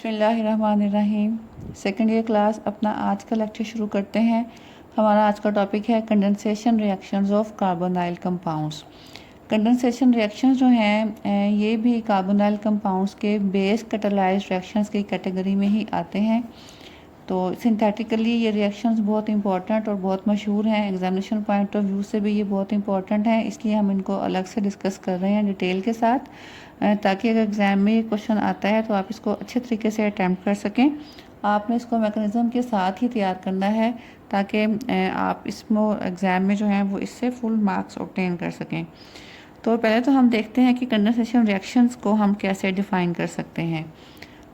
बिस्मिल्लाहिर्रहमानिर्रहीम। Second year class अपना आज का लेक्चर शुरू करते हैं। हमारा आज का टॉपिक है condensation reactions of carbonyl compounds. Condensation reactions जो हैं ये भी कार्बोनाइल कंपाउंड्स के बेस कैटालाइज्ड रिएक्शंस की कैटेगरी में ही आते हैं। तो सिंथेटिकली ये रिएक्शंस बहुत इंपॉर्टेंट और बहुत मशहूर हैं, एग्जामिनेशन पॉइंट ऑफ व्यू से भी ये बहुत इंपॉर्टेंट हैं, इसलिए हम इनको अलग से डिस्कस कर रहे हैं डिटेल के साथ, ताकि अगर एग्ज़ाम में ये क्वेश्चन आता है तो आप इसको अच्छे तरीके से अटैम्प्ट कर सकें। आपने इसको मैकेनिज़्म के साथ ही तैयार करना है ताकि आप इसमें एग्ज़ाम में जो है वो इससे फुल मार्क्स ऑब्टेन कर सकें। तो पहले तो हम देखते हैं कि कंडेंसेशन रिएक्शंस को हम कैसे डिफ़ाइन कर सकते हैं।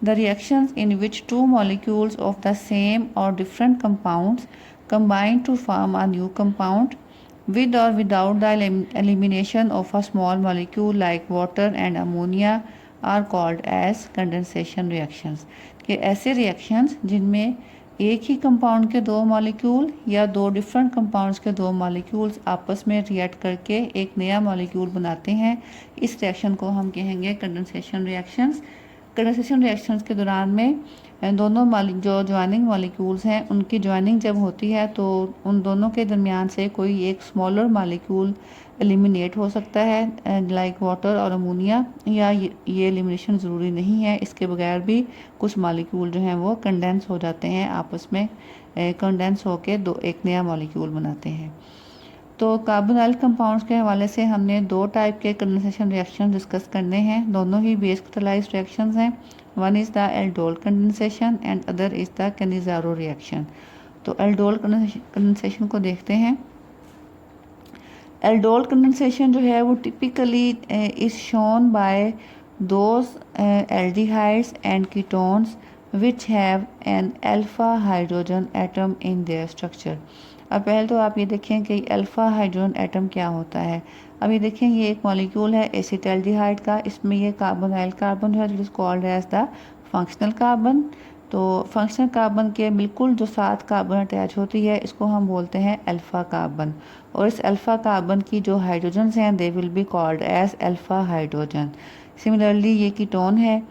The reactions in which two molecules of the same or different compounds combine to form a new compound with or without the elimination of a small molecule like water and ammonia are called as condensation reactions। कि ऐसे reactions जिनमें एक ही compound के दो molecule या दो different compounds के दो मॉलिक्यूल्स आपस में रिएक्ट करके एक नया मॉलिक्यूल बनाते हैं, इस रिएक्शन को हम कहेंगे कंडेंसेशन रिएक्शंस। कंडेंसेशन रिएक्शंस के दौरान में दोनों जो ज्वाइनिंग मॉलिक्यूल्स हैं उनकी ज्वाइनिंग जब होती है तो उन दोनों के दरमियान से कोई एक स्मॉलर मॉलिक्यूल एलिमिनेट हो सकता है, लाइक वाटर और अमोनिया, या ये एलिमिनेशन ज़रूरी नहीं है, इसके बगैर भी कुछ मॉलिक्यूल जो हैं वो कंडेंस हो जाते हैं, आपस में कंडेंस होकर दो एक नया मॉलिक्यूल बनाते हैं। तो कार्बोनाइल कंपाउंड्स के हवाले से हमने दो टाइप के कंडेंसेशन रिएक्शन डिस्कस करने हैं, दोनों ही बेस कैटालाइज्ड रिएक्शंस हैं। One is the aldol condensation and other is the Cannizzaro reaction. तो एल्डोल कंडेंसेशन को देखते हैं। एल्डोल कंडेंसेशन जो है वो typically is shown by those aldehydes and ketones which have an alpha hydrogen atom in their structure. अब पहले तो आप ये देखें कि अल्फ़ा हाइड्रोजन एटम क्या होता है। अब ये देखें, ये एक मॉलिक्यूल है एसिटाल्डिहाइड का, इसमें ये कार्बोनाइल कार्बन है जो is called as the functional carbon. तो फंक्शनल कार्बन के बिल्कुल जो साथ कार्बन अटैच होती है इसको हम बोलते हैं अल्फ़ा कार्बन, और इस अल्फ़ा कार्बन की जो हाइड्रोजन्स हैं they will be called as alpha hydrogen. Similarly ये कीटोन है,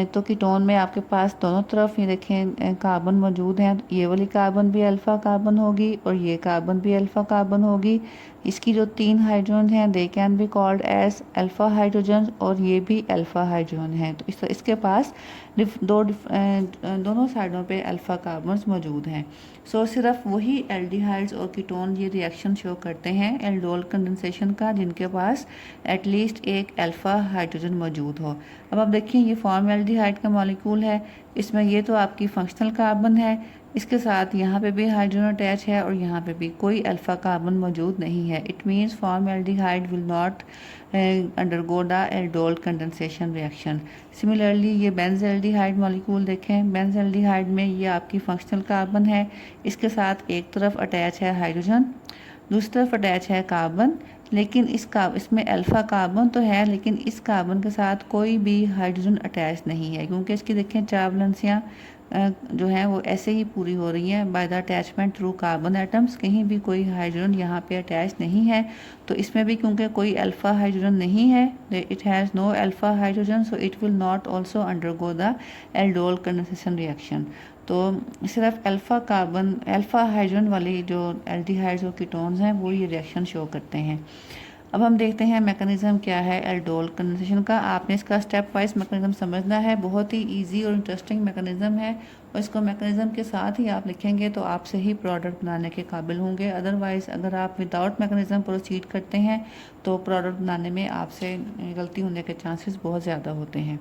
तो कीटोन में आपके पास दोनों तरफ ये देखें कार्बन मौजूद हैं, ये वाली कार्बन भी अल्फ़ा कार्बन होगी और ये कार्बन भी अल्फ़ा कार्बन होगी। इसकी जो तीन हाइड्रोजन हैं they can be called as alpha hydrogen, और ये भी अल्फ़ा हाइड्रोजन हैं। तो इसके पास दोनों साइडों पे अल्फ़ा कार्बन्स मौजूद हैं। सो सिर्फ वही एल्डिहाइड्स और कीटोन ये रिएक्शन शो करते हैं एल्डोल कंडेंसेशन का जिनके पास एटलीस्ट एक अल्फ़ा हाइड्रोजन मौजूद हो। अब आप देखिए, ये फॉर्मल्डिहाइड का मॉलिक्यूल है, इसमें ये तो आपकी फंक्शनल कार्बन है, इसके साथ यहाँ पे भी हाइड्रोजन अटैच है और यहाँ पे भी कोई अल्फ़ा कार्बन मौजूद नहीं है। It means formaldehyde will not undergo the aldol condensation reaction. Similarly ये बेंज़ल्डिहाइड मॉलिक्यूल देखें, बेंज़ल्डिहाइड में ये आपकी फंक्शनल कार्बन है, इसके साथ एक तरफ अटैच है हाइड्रोजन, दूसरी तरफ अटैच है कार्बन, लेकिन इसमें अल्फ़ा कार्बन तो है लेकिन इस कार्बन के साथ कोई भी हाइड्रोजन अटैच नहीं है, क्योंकि इसकी देखें चार वैलेंसियाँ जो हैं वो ऐसे ही पूरी हो रही हैं by the attachment through carbon atoms, कहीं भी कोई हाइड्रोजन यहाँ पे अटैच नहीं है। तो इसमें भी क्योंकि कोई अल्फ़ा हाइड्रोजन नहीं है, it has no alpha hydrogen, so it will not also undergo the aldol condensation reaction. तो सिर्फ अल्फ़ा हाइड्रोजन वाली जो एल्डिहाइड्स और कीटोन्स हैं वो ये रिएक्शन शो करते हैं। अब हम देखते हैं मैकेनिज़्म क्या है एल्डोल कंडेंसेशन का। आपने इसका स्टेप वाइज मैकेनिज़्म समझना है, बहुत ही इजी और इंटरेस्टिंग मैकेनिज़्म है, और इसको मैकेनिज़्म के साथ ही आप लिखेंगे तो आप सही प्रोडक्ट बनाने के काबिल होंगे। अदरवाइज़ अगर आप विदाउट मैकेनिज़्म प्रोसीड करते हैं तो प्रोडक्ट बनाने में आपसे गलती होने के चांसेस बहुत ज़्यादा होते हैं।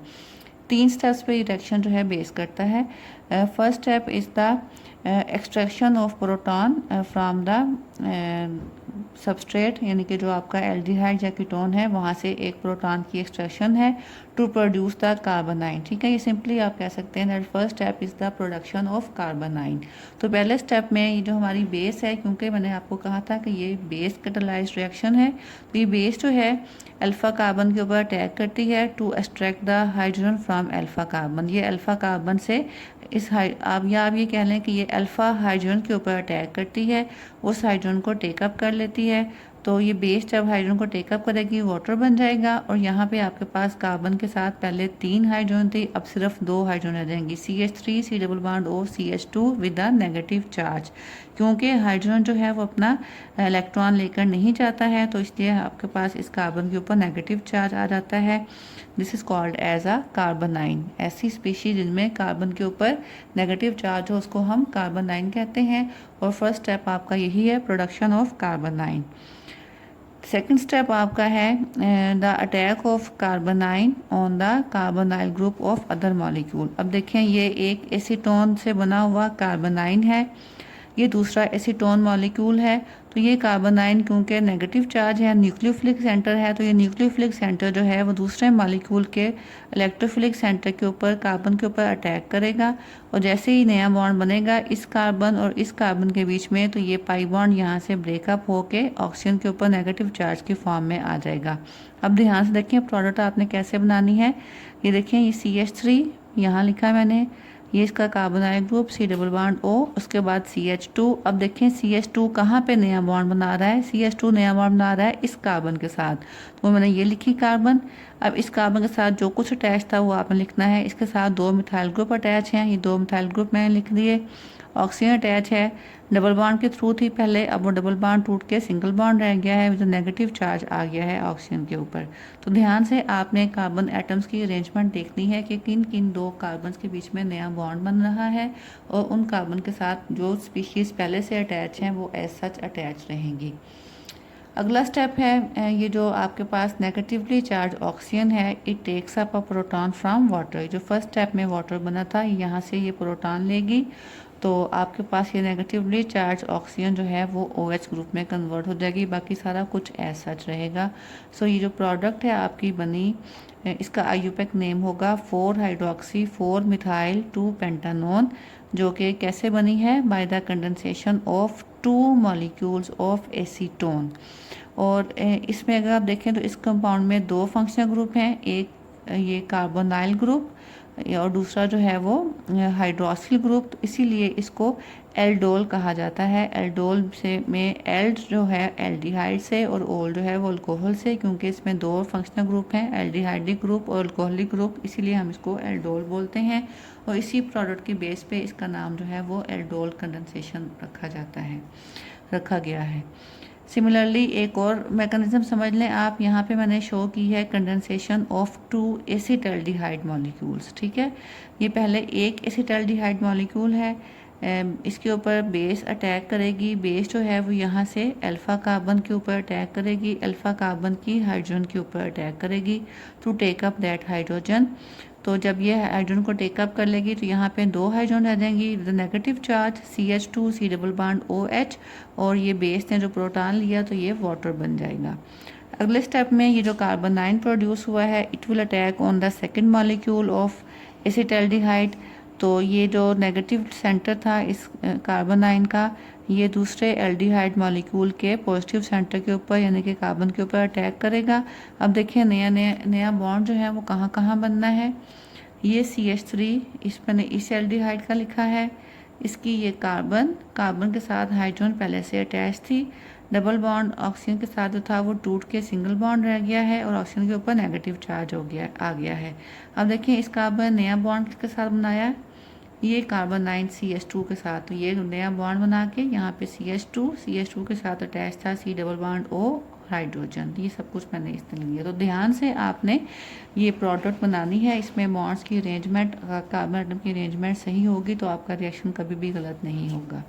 तीन स्टेप्स पे ये रिएक्शन जो है बेस करता है। First step is the extraction of proton from the substrate, यानी कि जो आपका एल्डिहाइड या कीटोन है वहाँ से एक प्रोटॉन की एक्सट्रैक्शन है टू प्रोड्यूस द कार्बोनाइन। ठीक है, ये सिंपली आप कह सकते हैं that first step is the production of carbanion. तो पहले स्टेप में ये जो हमारी बेस है, क्योंकि मैंने आपको कहा था कि ये बेस कैटालाइज्ड रिएक्शन है, तो ये बेस जो है अल्फ़ा कार्बन के ऊपर अटैक करती है to extract the hydrogen from alpha carbon. ये अल्फ़ा कार्बन से आप ये कह लें कि ये अल्फ़ा हाइड्रोजन के ऊपर अटैक करती है, उस हाइड्रोजन को टेकअप कर लेती है तो ये बेस जब हाइड्रोजन को टेकअप करेगी वाटर बन जाएगा, और यहाँ पे आपके पास कार्बन के साथ पहले 3 हाइड्रोजन थे, अब सिर्फ 2 हाइड्रोजन रह जाएंगी, CH3 C double bond O CH2 with a negative charge. क्योंकि हाइड्रोजन जो है वो अपना इलेक्ट्रॉन लेकर नहीं जाता है, तो इसलिए आपके पास इस कार्बन के ऊपर नेगेटिव चार्ज आ जाता है। This is called as a carbanion. ऐसी स्पीशीज जिनमें कार्बन के ऊपर नेगेटिव चार्ज हो उसको हम कार्बोनाइन कहते हैं। और फर्स्ट स्टेप आपका यही है, production of carbanion. Second step आपका है the attack of carbanion on the carbonyl group of other molecule. अब देखें, ये एक एसीटोन से बना हुआ कार्बोनाइन है, ये दूसरा एसीटोन मॉलिक्यूल है। तो ये कार्बोनाइन क्योंकि नेगेटिव चार्ज है, न्यूक्लियोफिलिक सेंटर है, तो ये न्यूक्लियोफिलिक सेंटर जो है वो दूसरे मॉलिक्यूल के इलेक्ट्रोफिलिक सेंटर के ऊपर, कार्बन के ऊपर अटैक करेगा। और जैसे ही नया बॉन्ड बनेगा इस कार्बन और इस कार्बन के बीच में, तो ये पाई बॉन्ड यहाँ से ब्रेकअप होके ऑक्सीजन के ऊपर नेगेटिव चार्ज की फॉर्म में आ जाएगा। अब ध्यान से देखिए प्रोडक्ट आपने कैसे बनानी है। ये देखिए, ये CH3 यहाँ लिखा है मैंने, ये इसका carbonyl group C double bond O, उसके बाद CH2। अब देखें CH2 कहाँ पे नया बॉन्ड बना रहा है, CH2 नया बॉन्ड बना रहा है इस कार्बन के साथ, तो मैंने ये लिखी कार्बन। अब इस कार्बन के साथ जो कुछ अटैच था वो आपने लिखना है। इसके साथ 2 मिथाइल ग्रुप अटैच हैं, ये 2 मिथाइल ग्रुप मैंने लिख दिए। ऑक्सीजन अटैच है, डबल बॉन्ड के थ्रू थी पहले, अब वो डबल बॉन्ड टूट के सिंगल बॉन्ड रह गया है, विद नेगेटिव चार्ज आ गया है ऑक्सीजन के ऊपर। तो ध्यान से आपने कार्बन एटम्स की अरेंजमेंट देखनी है कि किन किन 2 कार्बन के बीच में नया बॉन्ड बन रहा है, और उन कार्बन के साथ जो स्पीशीज पहले से अटैच हैं वो एज सच अटैच रहेंगी। अगला स्टेप है, ये जो आपके पास नेगेटिवली चार्ज ऑक्सीजन है, it takes up a proton from water. जो फर्स्ट स्टेप में वाटर बना था, यहाँ से ये प्रोटॉन लेगी, तो आपके पास ये नेगेटिवली चार्ज ऑक्सीजन जो है वो OH ग्रुप में कन्वर्ट हो जाएगी, बाकी सारा कुछ एज सच रहेगा। सो ये जो प्रोडक्ट है आपकी बनी, इसका IUPAC नेम होगा 4 हाइड्रोक्सी 4 मिथाइल 2 पेंटानोन, जो कि कैसे बनी है, by the condensation of 2 molecules of acetone. और इसमें अगर आप देखें तो इस कंपाउंड में 2 फंक्शनल ग्रुप हैं, एक ये कार्बोनाइल ग्रुप और दूसरा जो है वो हाइड्रोक्सिल ग्रुप, तो इसीलिए इसको एल्डोल कहा जाता है। एल्डोल से में एल्ड जो है एल्डिहाइड से, और ओल जो है वो अल्कोहल से, क्योंकि इसमें 2 फंक्शनल ग्रुप हैं, एल्डिहाइडिक ग्रुप और अल्कोहलिक ग्रुप, इसीलिए हम इसको एल्डोल बोलते हैं। और इसी प्रोडक्ट की बेस पे इसका नाम जो है वो एल्डोल कंडेंसेशन रखा गया है। सिमिलरली एक और मैकेनिज्म समझ लें आप, यहाँ पे मैंने शो की है कंडेंसेशन ऑफ 2 एसिटाल्डिहाइड मॉलिक्यूल्स। ठीक है, ये पहले एक एसिटाल्डिहाइड मॉलिक्यूल है, इसके ऊपर बेस अटैक करेगी। बेस जो है वो यहाँ से अल्फ़ा कार्बन के ऊपर अटैक करेगी, अल्फ़ा कार्बन की हाइड्रोजन के ऊपर अटैक करेगी to take up that hydrogen. तो जब ये हाइड्रोजन को टेकअप कर लेगी तो यहाँ पे 2 हाइड्रोजन रह जाएंगी with negative charge, CH2 C double bond OH, और ये बेस ने जो प्रोटॉन लिया तो ये वाटर बन जाएगा। अगले स्टेप में ये जो कार्बोनाइन प्रोड्यूस हुआ है, it will attack on the second molecule of acetaldehyde. तो ये जो नेगेटिव सेंटर था इस कार्बोनाइन का, ये दूसरे एल्डिहाइड मॉलिक्यूल के पॉजिटिव सेंटर के ऊपर यानी कि कार्बन के ऊपर अटैक करेगा। अब देखिए नया बॉन्ड जो है वो कहाँ कहाँ बनना है। ये CH3 इस मैंने इस एल्डिहाइड का लिखा है, इसकी ये कार्बन के साथ हाइड्रोजन पहले से अटैच थी, डबल बॉन्ड ऑक्सीजन के साथ जो था वो टूट के सिंगल बॉन्ड रह गया है और ऑक्सीजन के ऊपर नेगेटिव चार्ज आ गया है। अब देखिए इस कार्बन नया बॉन्ड किसके साथ बनाया है, ये कार्बोनाइन CH2 के साथ, तो ये नया बॉन्ड बना के यहाँ पे CH2 के साथ अटैच था C double bond O hydrogen. ये सब कुछ मैंने इसमें लिया। तो ध्यान से आपने ये प्रोडक्ट बनानी है, इसमें बॉन्ड्स की अरेंजमेंट, कार्बन एटम की अरेंजमेंट सही होगी तो आपका रिएक्शन कभी भी गलत नहीं होगा।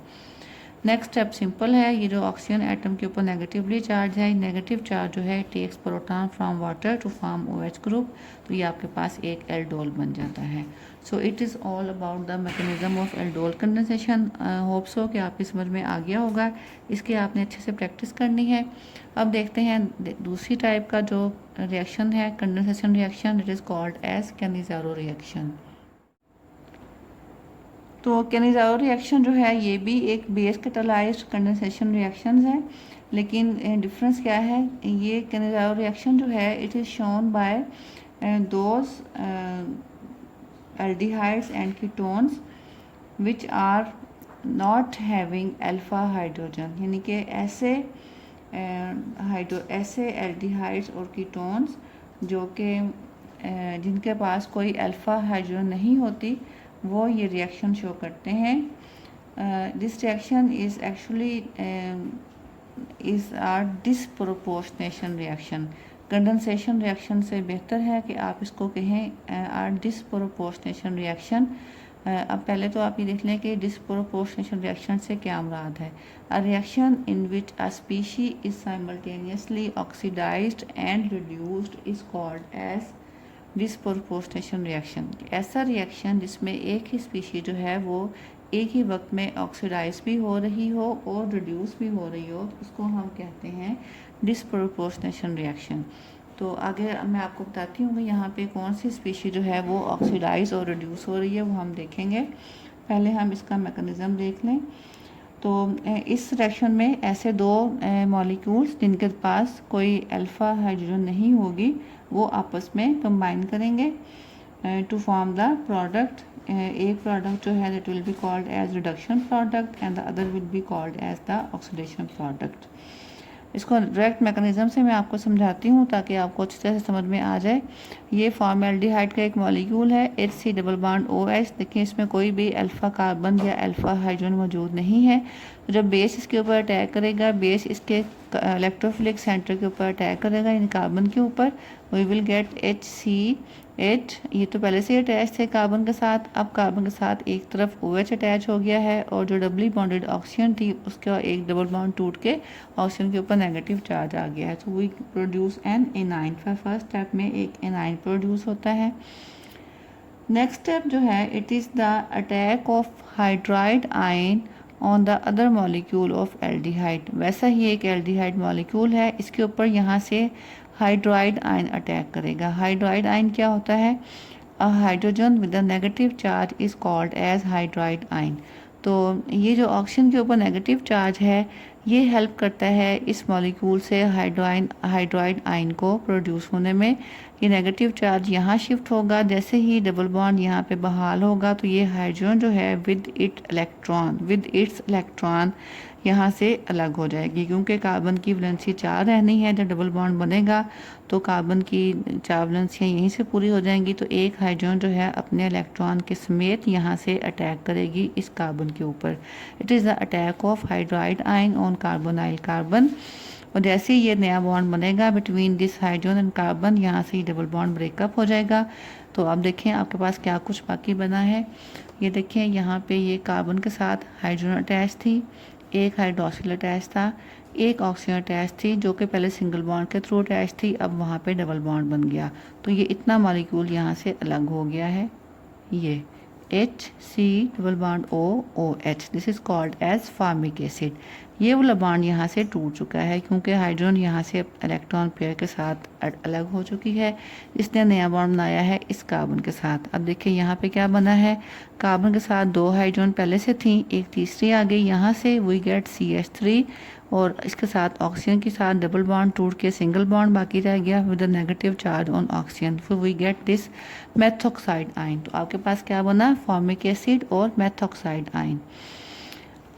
नेक्स्ट स्टेप सिंपल है, ये जो ऑक्सीजन एटम के ऊपर नेगेटिवली चार्ज है, नेगेटिव चार्ज जो है takes proton from water to form OH group, तो ये आपके पास एक एल्डोल बन जाता है। So it is all about the mechanism of aldol condensation. Hope so कि आपकी समझ में आ गया होगा, इसकी आपने अच्छे से प्रैक्टिस करनी है। अब देखते हैं दूसरी टाइप का जो रिएक्शन है, condensation reaction, it is called as Cannizzaro reaction. तो कैनिज़ारो रिएक्शन जो है ये भी एक बेस कैटालाइज्ड कंडेंसेशन रिएक्शन है, लेकिन डिफरेंस क्या है, ये कैनिज़ारो रिएक्शन जो है it is shown by those aldehydes and ketones which are not having alpha hydrogen, यानी कि ऐसे ऐसे एल्डिहाइड्स और कीटोन्स जो कि जिनके पास कोई अल्फ़ा हाइड्रोजन नहीं होती, वो ये रिएक्शन शो करते हैं. This reaction is actually is are disproportionation reaction. Condensation reaction से बेहतर है कि आप इसको कहें आर डिसप्रोपोर्शनेशन रिएक्शन. अब पहले तो आप ये देख लें कि डिसप्रोपोर्शनेशन रिएक्शन से क्या मुराद है. A reaction in which a species is simultaneously oxidised and reduced is called as disproportionation reaction. ऐसा रिएक्शन जिसमें एक ही स्पीशी जो है वो एक ही वक्त में ऑक्सीडाइज भी हो रही हो और रिड्यूस भी हो रही हो, उसको हम कहते हैं डिसप्रोपोर्शनेशन रिएक्शन. तो आगे मैं आपको बताती हूँ कि यहाँ पे कौन सी स्पीशी जो है वो ऑक्सीडाइज और रिड्यूस हो रही है, वो हम देखेंगे. पहले हम इसका मैकेनिज़्म देख लें. तो इस रिएक्शन में ऐसे दो मॉलिक्यूल्स जिनके पास कोई अल्फ़ा हाइड्रोजन नहीं होगी, वो आपस में कंबाइन करेंगे टू फॉर्म द प्रोडक्ट. एक प्रोडक्ट जो है that will be called as reduction product and the other will be called as the oxidation product. इसको डायरेक्ट मैकेनिज्म से मैं आपको समझाती हूँ ताकि आपको अच्छी तरह से समझ में आ जाए. ये फॉर्मेल्डिहाइड का एक मॉलिक्यूल है, HC डबल बॉन्ड OH. देखिए इसमें कोई भी अल्फ़ा कार्बन या अल्फ़ा हाइड्रोजन मौजूद नहीं है. तो जब बेस इसके ऊपर अटैक करेगा, बेस इसके इलेक्ट्रोफिलिक सेंटर के ऊपर अटैक करेगा, इन कार्बन के ऊपर, वी विल गेट HCH. ये तो पहले से अटैच थे कार्बन के साथ. अब कार्बन के साथ एक तरफ OH अटैच हो गया है और जो डबली बॉन्डेड ऑक्सीजन थी उसका एक डबल बॉन्ड टूट के ऑक्सीजन के ऊपर नेगेटिव चार्ज आ गया है. तो we produce an anion. First step में एक एनाइन प्रोड्यूस होता है. नेक्स्ट स्टेप जो है, it is the attack of hydride ion on the other molecule of aldehyde. वैसा ही एक एल्डिहाइड मॉलिक्यूल है, इसके ऊपर यहाँ से हाइड्राइड आयन अटैक करेगा. हाइड्राइड आयन क्या होता है? A hydrogen with a negative charge is called as hydride ion. तो ये जो ऑक्सीजन के ऊपर नेगेटिव चार्ज है, ये हेल्प करता है इस मॉलिक्यूल से हाइड्राइड आयन को प्रोड्यूस होने में. ये नेगेटिव चार्ज यहाँ शिफ्ट होगा. जैसे ही डबल बॉन्ड यहाँ पे बहाल होगा तो ये हाइड्रोजन जो है विद इट्स इलेक्ट्रॉन यहाँ से अलग हो जाएगी, क्योंकि कार्बन की वैलेंसी 4 रहनी है. जब डबल बॉन्ड बनेगा तो कार्बन की 4 वैलेंसियाँ यहीं से पूरी हो जाएंगी. तो एक हाइड्रोजन जो है अपने इलेक्ट्रॉन के समेत यहाँ से अटैक करेगी इस कार्बन के ऊपर. It is the attack of hydride ion on carbonyl carbon. और जैसे ही ये नया बॉन्ड बनेगा between this hydrogen and carbon, यहाँ से ही डबल बॉन्ड ब्रेकअप हो जाएगा. तो अब देखें आपके पास क्या कुछ बाकी बना है. ये देखें यहाँ पे ये कार्बन के साथ हाइड्रोजन अटैच थी, एक हाइड्रोक्सिल अटैच था, एक ऑक्सीजन अटैच थी जो कि पहले सिंगल बॉन्ड के थ्रू अटैच थी, अब वहाँ पे डबल बॉन्ड बन गया. तो ये इतना मॉलिक्यूल यहाँ से अलग हो गया है. ये HC double bond OH, this is called as formic acid. ये वाला बॉन्ड यहाँ से टूट चुका है क्योंकि हाइड्रोजन यहाँ से इलेक्ट्रॉन पेयर के साथ अलग हो चुकी है. इसने नया बॉन्ड बनाया है इस कार्बन के साथ. अब देखिए यहाँ पे क्या बना है. कार्बन के साथ 2 हाइड्रोजन पहले से थी, एक तीसरी आ गई. यहाँ से वी गेट CH3 और इसके साथ ऑक्सीजन के साथ डबल बॉन्ड टूट के सिंगल बॉन्ड बाकी रह गया with a negative charge on oxygen. फिर we get this methoxide ion. तो आपके पास क्या बना? फॉर्मिक एसिड और मेथॉक्साइड आयन.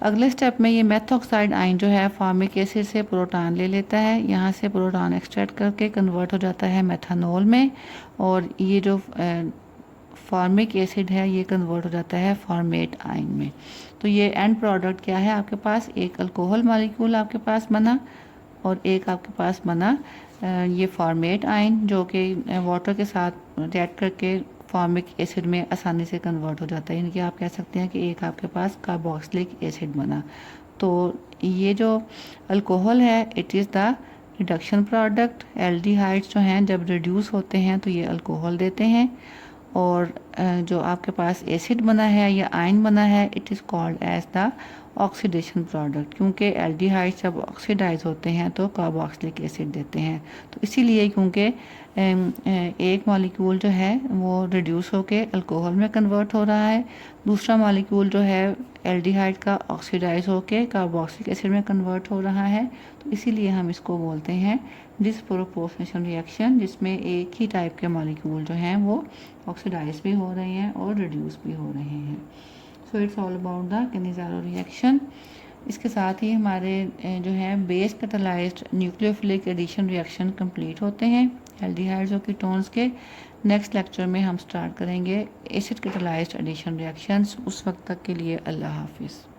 अगले स्टेप में ये मेथॉक्साइड आयन जो है फॉर्मिक एसिड से प्रोटॉन ले लेता है, यहाँ से प्रोटॉन एक्सट्रैक्ट करके कन्वर्ट हो जाता है मेथानॉल में. और ये जो फॉर्मिक एसिड है ये कन्वर्ट हो जाता है फॉर्मेट आयन में. तो ये एंड प्रोडक्ट क्या है आपके पास? एक अल्कोहल मॉलिक्यूल आपके पास बना और एक आपके पास बना ये फॉर्मेट आयन जो कि वाटर के साथ रिएक्ट करके फॉर्मिक एसिड में आसानी से कन्वर्ट हो जाता है. यानी कि आप कह सकते हैं कि एक आपके पास कार्बोक्सिलिक एसिड बना. तो ये जो अल्कोहल है it is the reduction product. Aldehydes जो हैं जब रिड्यूस होते हैं तो ये अल्कोहल देते हैं. और जो आपके पास एसिड बना है या आयन बना है it is called as the oxidation product, क्योंकि एल्डिहाइड्स जब ऑक्सीडाइज होते हैं तो कार्बोक्सिलिक एसिड देते हैं. तो इसीलिए क्योंकि एक मॉलिक्यूल जो है वो रिड्यूस होके अल्कोहल में कन्वर्ट हो रहा है, दूसरा मॉलिक्यूल जो है एल्डिहाइड का ऑक्सीडाइज होके कार्बोक्सिलिक एसिड में कन्वर्ट हो रहा है. तो इसीलिए हम इसको बोलते हैं डिसप्रोपोर्शनेशन रिएक्शन, जिसमें एक ही टाइप के मॉलिक्यूल जो हैं वो ऑक्सीडाइज भी हो रहे हैं और रिड्यूस भी हो रहे हैं. So it's all about the Cannizzaro reaction. इसके साथ ही हमारे जो है base catalysed nucleophilic addition reaction complete होते हैं एल्डिहाइड्स और कीटोन्स के। नेक्स्ट लेक्चर में हम स्टार्ट करेंगे एसिड कैटालाइज्ड एडिशन रिएक्शंस। उस वक्त तक के लिए अल्लाह हाफिज़।